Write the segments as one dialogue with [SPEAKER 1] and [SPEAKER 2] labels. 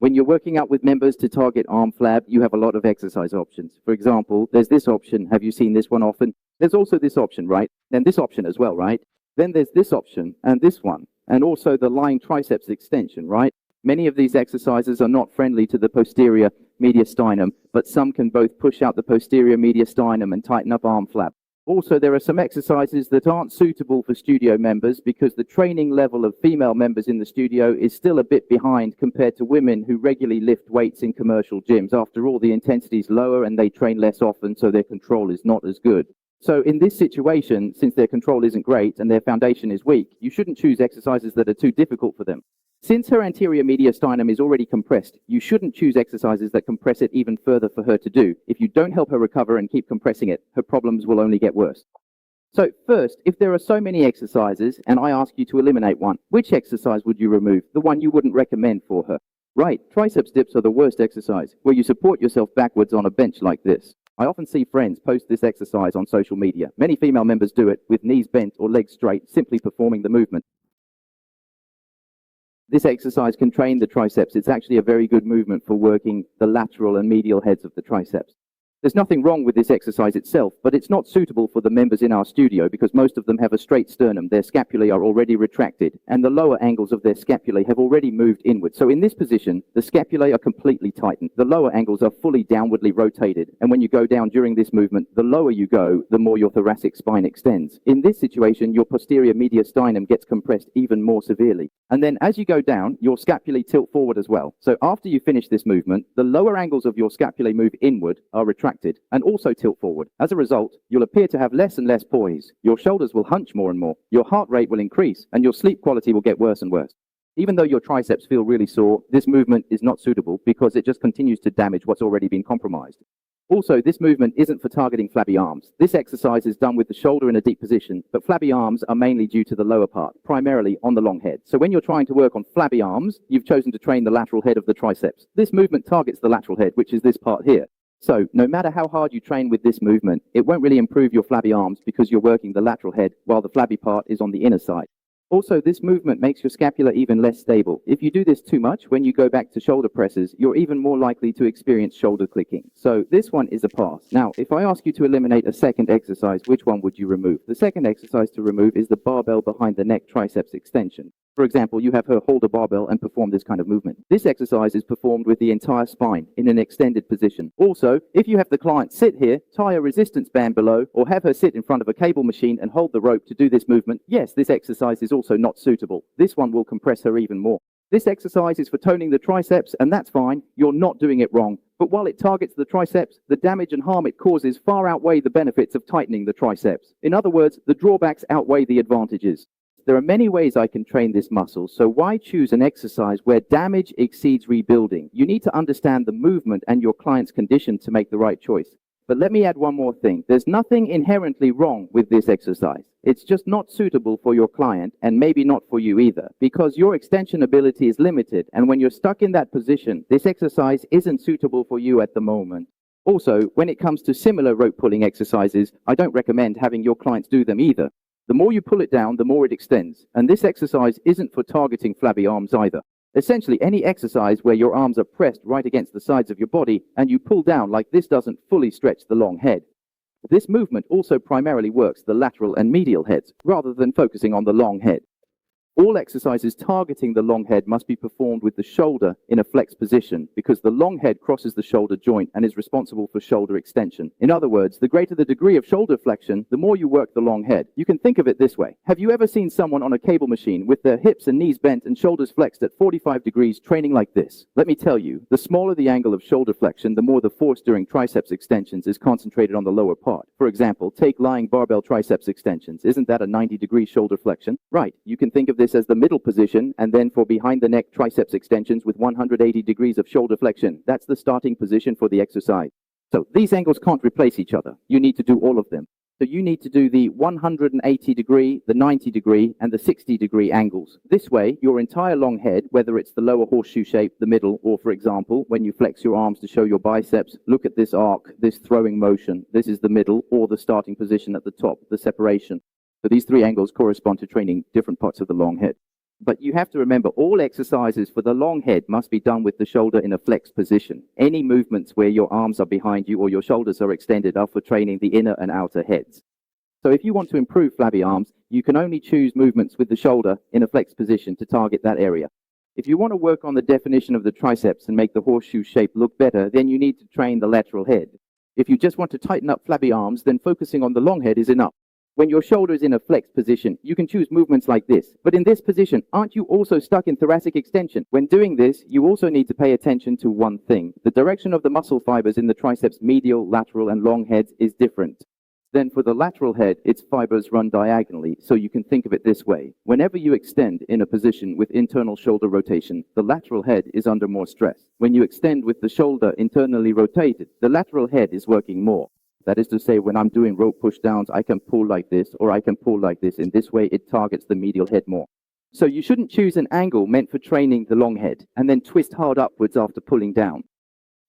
[SPEAKER 1] When you're working out with members to target arm flab, you have a lot of exercise options. For example, there's this option. Have you seen this one often? There's also this option, right? And this option as well, right? Then there's this option and this one, and also the lying triceps extension, right? Many of these exercises are not friendly to the posterior mediastinum, but some can both push out the posterior mediastinum and tighten up arm flab. Also, there are some exercises that aren't suitable for studio members because the training level of female members in the studio is still a bit behind compared to women who regularly lift weights in commercial gyms. After all, the intensity is lower and they train less often, so their control is not as good. So in this situation, since their control isn't great and their foundation is weak, you shouldn't choose exercises that are too difficult for them. Since her anterior mediastinum is already compressed, you shouldn't choose exercises that compress it even further for her to do. If you don't help her recover and keep compressing it, her problems will only get worse. So first, if there are so many exercises and I ask you to eliminate one, which exercise would you remove? The one you wouldn't recommend for her. Right, triceps dips are the worst exercise, where you support yourself backwards on a bench like this. I often see friends post this exercise on social media. Many female members do it with knees bent or legs straight, simply performing the movement. This exercise can train the triceps. It's actually a very good movement for working the lateral and medial heads of the triceps. There's nothing wrong with this exercise itself, but it's not suitable for the members in our studio because most of them have a straight sternum, their scapulae are already retracted, and the lower angles of their scapulae have already moved inward. So in this position, the scapulae are completely tightened. The lower angles are fully downwardly rotated, and when you go down during this movement, the lower you go, the more your thoracic spine extends. In this situation, your posterior mediastinum gets compressed even more severely. And then as you go down, your scapulae tilt forward as well. So after you finish this movement, the lower angles of your scapulae move inward, are retracted, and also tilt forward. As a result, you'll appear to have less and less poise. Your shoulders will hunch more and more. Your heart rate will increase, and your sleep quality will get worse and worse. Even though your triceps feel really sore, this movement is not suitable because it just continues to damage what's already been compromised. Also, this movement isn't for targeting flabby arms. This exercise is done with the shoulder in a deep position, but flabby arms are mainly due to the lower part, primarily on the long head. So when you're trying to work on flabby arms, you've chosen to train the lateral head of the triceps. This movement targets the lateral head, which is this part here. So no matter how hard you train with this movement, it won't really improve your flabby arms because you're working the lateral head while the flabby part is on the inner side. Also, this movement makes your scapula even less stable. If you do this too much, when you go back to shoulder presses, you're even more likely to experience shoulder clicking. So this one is a pass. Now, if I ask you to eliminate a second exercise, which one would you remove? The second exercise to remove is the barbell behind the neck triceps extension. For example, you have her hold a barbell and perform this kind of movement. This exercise is performed with the entire spine in an extended position. Also, if you have the client sit here, tie a resistance band below, or have her sit in front of a cable machine and hold the rope to do this movement, yes, this exercise is also not suitable. This one will compress her even more. This exercise is for toning the triceps, and that's fine. You're not doing it wrong. But while it targets the triceps, the damage and harm it causes far outweigh the benefits of tightening the triceps. In other words, the drawbacks outweigh the advantages. There are many ways I can train this muscle, so why choose an exercise where damage exceeds rebuilding? You need to understand the movement and your client's condition to make the right choice. But let me add one more thing. There's nothing inherently wrong with this exercise. It's just not suitable for your client and maybe not for you either, because your extension ability is limited, and when you're stuck in that position, this exercise isn't suitable for you at the moment. Also, when it comes to similar rope pulling exercises, I don't recommend having your clients do them either. The more you pull it down, the more it extends. And this exercise isn't for targeting flabby arms either. Essentially, any exercise where your arms are pressed right against the sides of your body and you pull down like this doesn't fully stretch the long head. This movement also primarily works the lateral and medial heads, rather than focusing on the long head. All exercises targeting the long head must be performed with the shoulder in a flexed position because the long head crosses the shoulder joint and is responsible for shoulder extension. In other words, the greater the degree of shoulder flexion, the more you work the long head. You can think of it this way. Have you ever seen someone on a cable machine with their hips and knees bent and shoulders flexed at 45 degrees training like this? Let me tell you, the smaller the angle of shoulder flexion, the more the force during triceps extensions is concentrated on the lower part. For example, take lying barbell triceps extensions. Isn't that a 90-degree shoulder flexion? Right. You can think of this as the middle position, and then for behind the neck triceps extensions with 180 degrees of shoulder flexion. That's the starting position for the exercise. So these angles can't replace each other. You need to do all of them. So you need to do the 180 degree, the 90 degree, and the 60 degree angles. This way, your entire long head, whether it's the lower horseshoe shape, the middle, or for example, when you flex your arms to show your biceps, look at this arc, this throwing motion. This is the middle, or the starting position at the top, the separation. So these three angles correspond to training different parts of the long head. But you have to remember, all exercises for the long head must be done with the shoulder in a flexed position. Any movements where your arms are behind you or your shoulders are extended are for training the inner and outer heads. So if you want to improve flabby arms, you can only choose movements with the shoulder in a flexed position to target that area. If you want to work on the definition of the triceps and make the horseshoe shape look better, then you need to train the lateral head. If you just want to tighten up flabby arms, then focusing on the long head is enough. When your shoulder is in a flexed position, you can choose movements like this. But in this position, aren't you also stuck in thoracic extension? When doing this, you also need to pay attention to one thing. The direction of the muscle fibers in the triceps medial, lateral, and long heads is different. Then for the lateral head, its fibers run diagonally, so you can think of it this way. Whenever you extend in a position with internal shoulder rotation, the lateral head is under more stress. When you extend with the shoulder internally rotated, the lateral head is working more. That is to say, when I'm doing rope push downs, I can pull like this, or I can pull like this. In this way, it targets the medial head more. So you shouldn't choose an angle meant for training the long head, and then twist hard upwards after pulling down.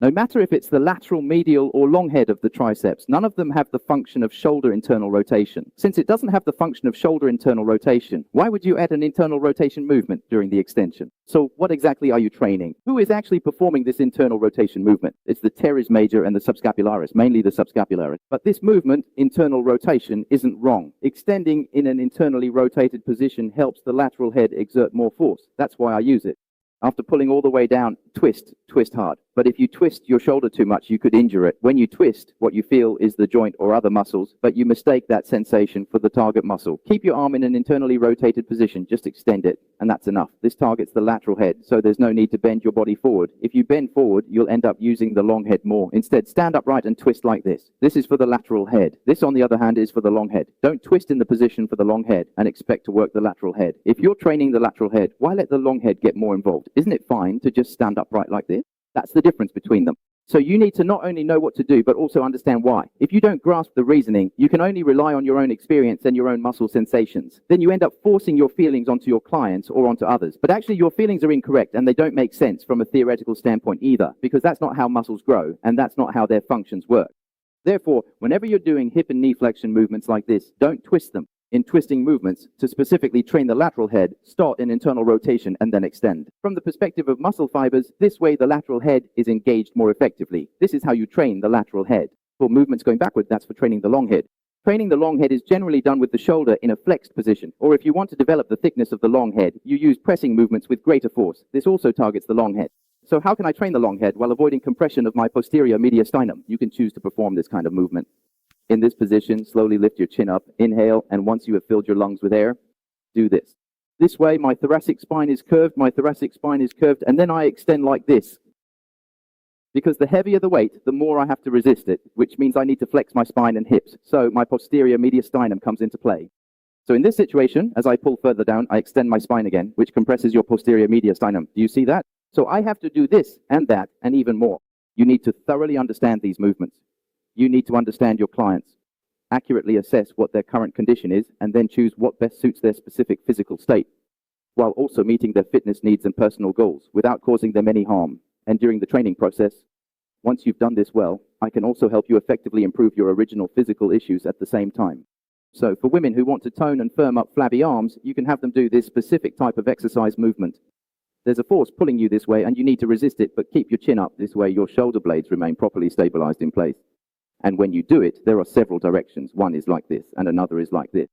[SPEAKER 1] No matter if it's the lateral, medial, or long head of the triceps, none of them have the function of shoulder internal rotation. Since it doesn't have the function of shoulder internal rotation, why would you add an internal rotation movement during the extension? So what exactly are you training? Who is actually performing this internal rotation movement? It's the teres major and the subscapularis, mainly the subscapularis. But this movement, internal rotation, isn't wrong. Extending in an internally rotated position helps the lateral head exert more force. That's why I use it. After pulling all the way down, twist hard. But if you twist your shoulder too much, you could injure it. When you twist, what you feel is the joint or other muscles, but you mistake that sensation for the target muscle. Keep your arm in an internally rotated position, just extend it, and that's enough. This targets the lateral head, so there's no need to bend your body forward. If you bend forward, you'll end up using the long head more. Instead, stand upright and twist like this. This is for the lateral head. This, on the other hand, is for the long head. Don't twist in the position for the long head and expect to work the lateral head. If you're training the lateral head, why let the long head get more involved? Isn't it fine to just stand upright like this? That's the difference between them. So you need to not only know what to do, but also understand why. If you don't grasp the reasoning, you can only rely on your own experience and your own muscle sensations. Then you end up forcing your feelings onto your clients or onto others. But actually your feelings are incorrect and they don't make sense from a theoretical standpoint either, because that's not how muscles grow and that's not how their functions work. Therefore, whenever you're doing hip and knee flexion movements like this, don't twist them. In twisting movements, to specifically train the lateral head, start in internal rotation and then extend. From the perspective of muscle fibers, this way the lateral head is engaged more effectively. This is how you train the lateral head. For movements going backward, that's for training the long head. Training the long head is generally done with the shoulder in a flexed position, or if you want to develop the thickness of the long head, you use pressing movements with greater force. This also targets the long head. So how can I train the long head while avoiding compression of my posterior mediastinum? You can choose to perform this kind of movement. In this position, slowly lift your chin up, inhale, and once you have filled your lungs with air, do this. This way, my thoracic spine is curved, and then I extend like this. Because the heavier the weight, the more I have to resist it, which means I need to flex my spine and hips, so my posterior mediastinum comes into play. So in this situation, as I pull further down, I extend my spine again, which compresses your posterior mediastinum. Do you see that? So I have to do this and that, and even more. You need to thoroughly understand these movements. You need to understand your clients, accurately assess what their current condition is, and then choose what best suits their specific physical state, while also meeting their fitness needs and personal goals without causing them any harm. And during the training process, once you've done this well, I can also help you effectively improve your original physical issues at the same time. So for women who want to tone and firm up flabby arms, you can have them do this specific type of exercise movement. There's a force pulling you this way, and you need to resist it, but keep your chin up. This way your shoulder blades remain properly stabilized in place. And when you do it, there are several directions. One is like this, and another is like this.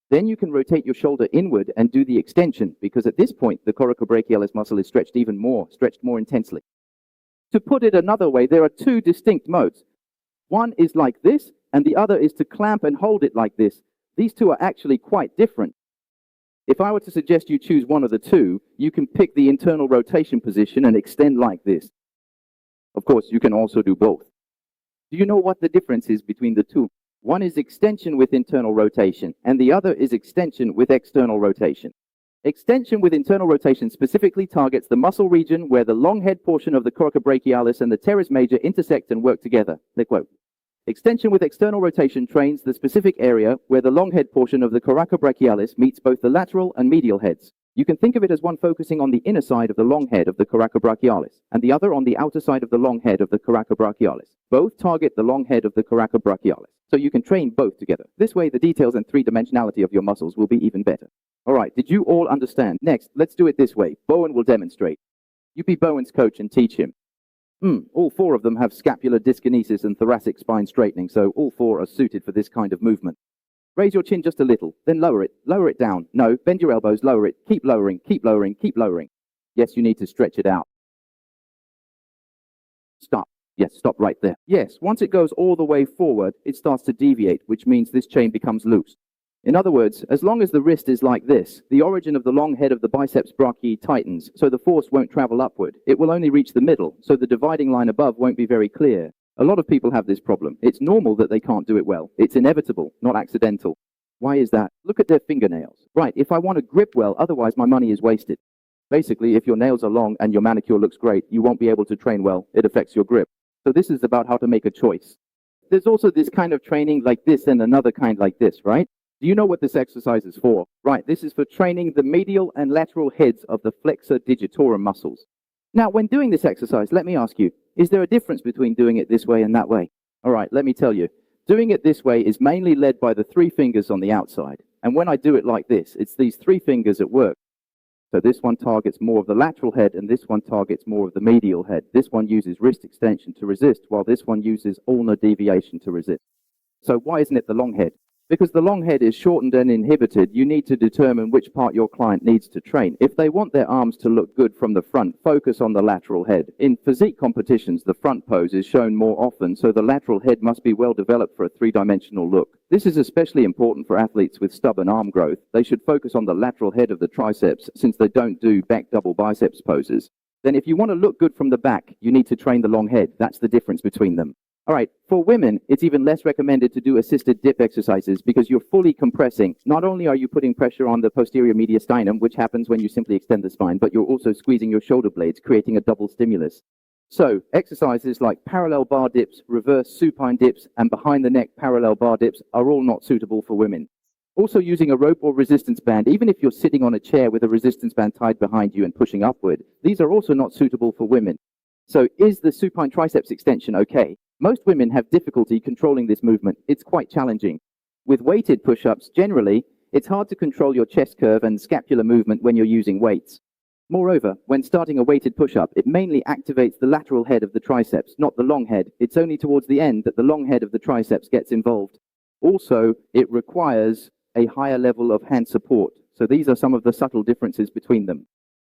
[SPEAKER 1] Then you can rotate your shoulder inward and do the extension, because at this point, the coracobrachialis muscle is stretched more intensely. To put it another way, there are two distinct modes. One is like this, and the other is to clamp and hold it like this. These two are actually quite different. If I were to suggest you choose one of the two, you can pick the internal rotation position and extend like this. Of course, you can also do both. Do you know what the difference is between the two? One is extension with internal rotation, and the other is extension with external rotation. Extension with internal rotation specifically targets the muscle region where the long head portion of the coracobrachialis and the teres major intersect and work together. The quote. Extension with external rotation trains the specific area where the long head portion of the coracobrachialis meets both the lateral and medial heads. You can think of it as one focusing on the inner side of the long head of the coracobrachialis, and the other on the outer side of the long head of the coracobrachialis. Both target the long head of the coracobrachialis, so you can train both together. This way, the details and three-dimensionality of your muscles will be even better. All right, did you all understand? Next, let's do it this way. Bowen will demonstrate. You be Bowen's coach and teach him. All four of them have scapular dyskinesis and thoracic spine straightening, so all four are suited for this kind of movement. Raise your chin just a little, then lower it down. No, bend your elbows, lower it, keep lowering, keep lowering, keep lowering. Yes, you need to stretch it out. Stop. Yes, stop right there. Yes, once it goes all the way forward, it starts to deviate, which means this chain becomes loose. In other words, as long as the wrist is like this, the origin of the long head of the biceps brachii tightens, so the force won't travel upward. It will only reach the middle, so the dividing line above won't be very clear. A lot of people have this problem. It's normal that they can't do it well. It's inevitable, not accidental. Why is that? Look at their fingernails. Right, if I want to grip well, otherwise my money is wasted. Basically, if your nails are long and your manicure looks great, you won't be able to train well. It affects your grip. So this is about how to make a choice. There's also this kind of training like this and another kind like this, right? Do you know what this exercise is for? Right, this is for training the medial and lateral heads of the flexor digitorum muscles. Now, when doing this exercise, let me ask you, is there a difference between doing it this way and that way? All right, let me tell you. Doing it this way is mainly led by the three fingers on the outside. And when I do it like this, it's these three fingers at work. So this one targets more of the lateral head and this one targets more of the medial head. This one uses wrist extension to resist, while this one uses ulnar deviation to resist. So why isn't it the long head? Because the long head is shortened and inhibited, you need to determine which part your client needs to train. If they want their arms to look good from the front, focus on the lateral head. In physique competitions, the front pose is shown more often, so the lateral head must be well developed for a three-dimensional look. This is especially important for athletes with stubborn arm growth. They should focus on the lateral head of the triceps since they don't do back double biceps poses. Then if you want to look good from the back, you need to train the long head. That's the difference between them. All right, for women, it's even less recommended to do assisted dip exercises because you're fully compressing. Not only are you putting pressure on the posterior mediastinum, which happens when you simply extend the spine, but you're also squeezing your shoulder blades, creating a double stimulus. So, exercises like parallel bar dips, reverse supine dips, and behind the neck parallel bar dips are all not suitable for women. Also, using a rope or resistance band, even if you're sitting on a chair with a resistance band tied behind you and pushing upward, these are also not suitable for women. So, is the supine triceps extension okay? Most women have difficulty controlling this movement. It's quite challenging. With weighted push-ups, generally, it's hard to control your chest curve and scapular movement when you're using weights. Moreover, when starting a weighted push-up, it mainly activates the lateral head of the triceps, not the long head. It's only towards the end that the long head of the triceps gets involved. Also, it requires a higher level of hand support. So these are some of the subtle differences between them.